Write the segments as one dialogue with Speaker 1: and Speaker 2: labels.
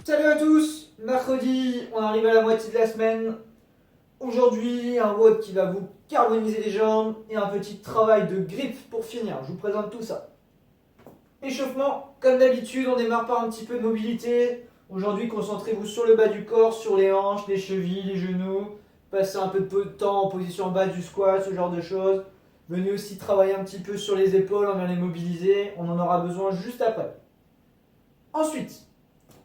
Speaker 1: Salut à tous, mercredi, on arrive à la moitié de la semaine. Aujourd'hui, un WOD qui va vous carboniser les jambes et un petit travail de grip pour finir. Je vous présente tout ça. Échauffement, comme d'habitude, on démarre par un petit peu de mobilité. Aujourd'hui, concentrez-vous sur le bas du corps, sur les hanches, les chevilles, les genoux. Passez un peu de temps en position basse du squat, ce genre de choses. Venez aussi travailler un petit peu sur les épaules, on vient les mobiliser. On en aura besoin juste après. Ensuite,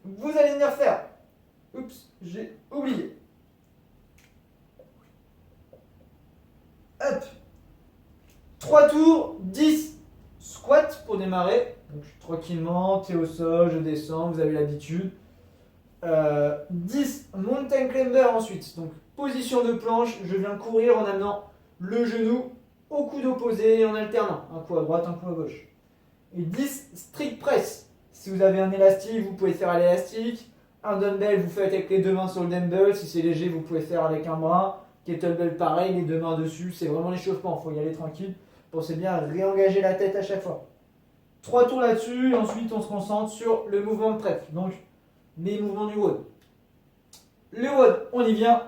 Speaker 1: vous allez venir faire. Oups, j'ai oublié. Hop. 3 tours, 10 squats pour démarrer. Donc tranquillement, pied au sol, je descends, vous avez l'habitude. 10 mountain climber ensuite. Donc position de planche, je viens courir en amenant le genou au coude opposé et en alternant. Un coup à droite, un coup à gauche. Et 10 strict press. Si vous avez un élastique, vous pouvez faire à l'élastique. Un dumbbell, vous faites avec les deux mains sur le dumbbell. Si c'est léger, vous pouvez faire avec un bras. Kettlebell, pareil, les deux mains dessus. C'est vraiment l'échauffement, il faut y aller tranquille. Pensez bien à réengager la tête à chaque fois. 3 tours là-dessus, et ensuite on se concentre sur le mouvement de prep. Donc, les mouvements du WOD. Le WOD, on y vient.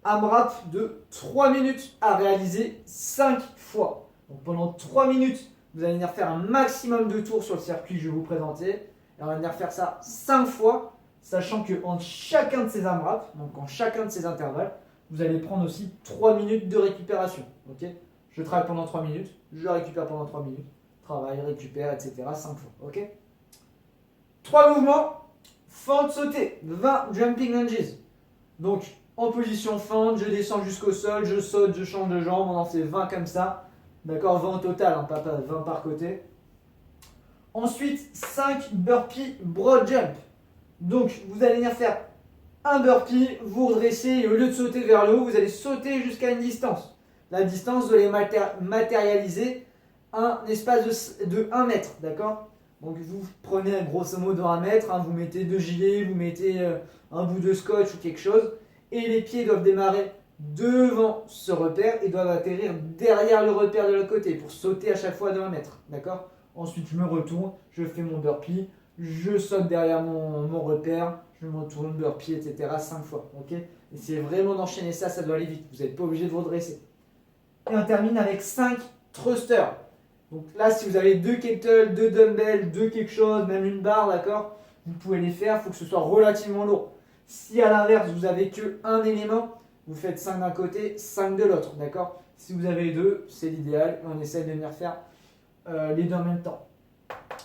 Speaker 1: AMRAP de 3 minutes à réaliser 5 fois. Donc pendant 3 minutes, vous allez venir faire un maximum de tours sur le circuit que je vais vous présenter. Et on va venir faire ça 5 fois, sachant qu'entre chacun de ces AMRAP, donc en chacun de ces intervalles, vous allez prendre aussi 3 minutes de récupération. Okay, je travaille pendant 3 minutes, je récupère pendant 3 minutes, travaille, récupère, etc. 5 fois. Okay, 3 mouvements, fente sautée, 20 jumping lunges. Donc en position fente, je descends jusqu'au sol, je saute, je change de jambe, on en fait 20 comme ça. D'accord, 20 au total, hein, pas 20 par côté. Ensuite, 5 burpees broad jump. Donc, vous allez venir faire un burpee, vous redressez et au lieu de sauter vers le haut, vous allez sauter jusqu'à une distance. La distance, vous allez matérialiser un espace de 1 mètre. D'accord? Donc, vous prenez grosso modo 1 mètre, hein, vous mettez 2 gilets, vous mettez un bout de scotch ou quelque chose. Et les pieds doivent démarrer devant ce repère et doivent atterrir derrière le repère de l'autre côté pour sauter à chaque fois de 1 mètre. D'accord? Ensuite, je me retourne, je fais mon burpee, je saute derrière mon repère, je me retourne, burpee, etc. 5 fois. Okay, essayez vraiment d'enchaîner ça, ça doit aller vite. Vous n'êtes pas obligé de vous redresser. Et on termine avec 5 thrusters. Donc là, si vous avez 2 kettles, 2 dumbbells, 2 quelque chose, même une barre, d'accord, vous pouvez les faire, il faut que ce soit relativement lourd. Si à l'inverse, vous avez qu'un élément, vous faites 5 d'un côté, 5 de l'autre, d'accord? Si vous avez 2, c'est l'idéal, on essaie de venir faire les deux en même temps.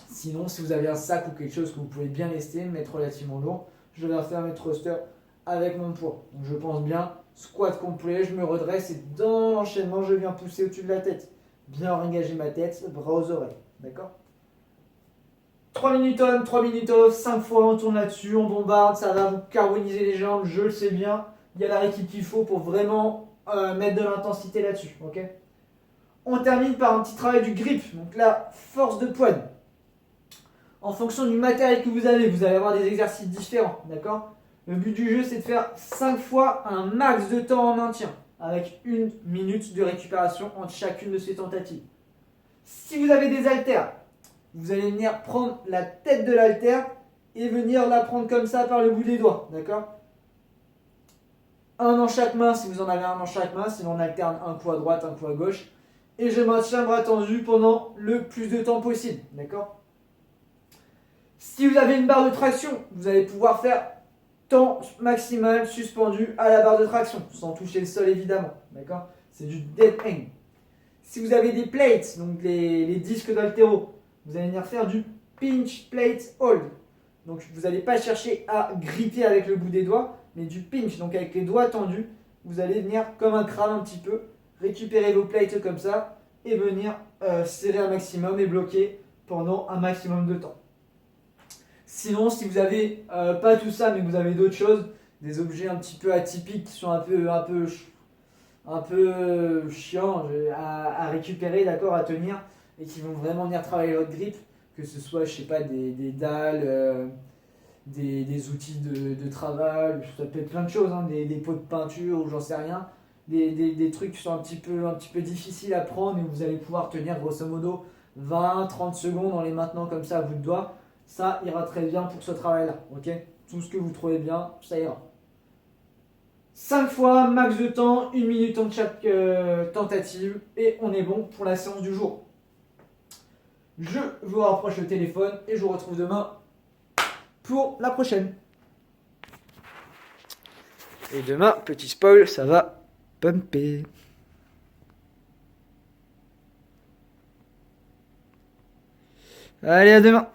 Speaker 1: Sinon, si vous avez un sac ou quelque chose que vous pouvez bien lester, mettre relativement lourd, je vais faire mes thrusters avec mon poids. Donc je pense bien, squat complet, je me redresse et dans l'enchaînement, je viens pousser au-dessus de la tête. Bien engager ma tête, bras aux oreilles, d'accord? 3 minutes on, 3 minutes off, 5 fois on tourne là-dessus, on bombarde, ça va vous carboniser les jambes, je le sais bien. Il y a la récup qu'il faut pour vraiment mettre de l'intensité là-dessus. Okay, on termine par un petit travail du grip, donc là, force de poigne. En fonction du matériel que vous allez avoir des exercices différents. D'accord? Le but du jeu, c'est de faire 5 fois un max de temps en maintien, avec 1 minute de récupération entre chacune de ces tentatives. Si vous avez des haltères, vous allez venir prendre la tête de l'haltère et venir la prendre comme ça par le bout des doigts, d'accord? Un dans chaque main si vous en avez un dans chaque main, sinon on alterne un coup à droite, un coup à gauche. Et je maintiens bras tendu pendant le plus de temps possible, d'accord? Si vous avez une barre de traction, vous allez pouvoir faire temps maximal suspendu à la barre de traction, sans toucher le sol évidemment, d'accord? C'est du dead hang. Si vous avez des plates, donc les disques d'haltéro, vous allez venir faire du pinch plate hold. Donc vous n'allez pas chercher à gripper avec le bout des doigts, mais du pinch, donc avec les doigts tendus, vous allez venir comme un crabe un petit peu, récupérer vos plates comme ça, et venir serrer un maximum et bloquer pendant un maximum de temps. Sinon, si vous n'avez pas tout ça, mais que vous avez d'autres choses, des objets un petit peu atypiques qui sont un peu chiants à récupérer, d'accord, à tenir, et qui vont vraiment venir travailler votre grip, que ce soit, je sais pas, des dalles, des outils de travail, ça peut être plein de choses, hein, des pots de peinture ou j'en sais rien, des trucs qui sont un petit peu difficiles à prendre et où vous allez pouvoir tenir grosso modo 20, 30 secondes en les maintenant comme ça à bout de doigt. Ça ira très bien pour ce travail-là. Ok, tout ce que vous trouvez bien, ça ira. 5 fois, max de temps, 1 minute en chaque tentative. Et on est bon pour la séance du jour. Je vous rapproche le téléphone et je vous retrouve demain pour la prochaine. Et demain, petit spoil, ça va pumper. Allez, à demain.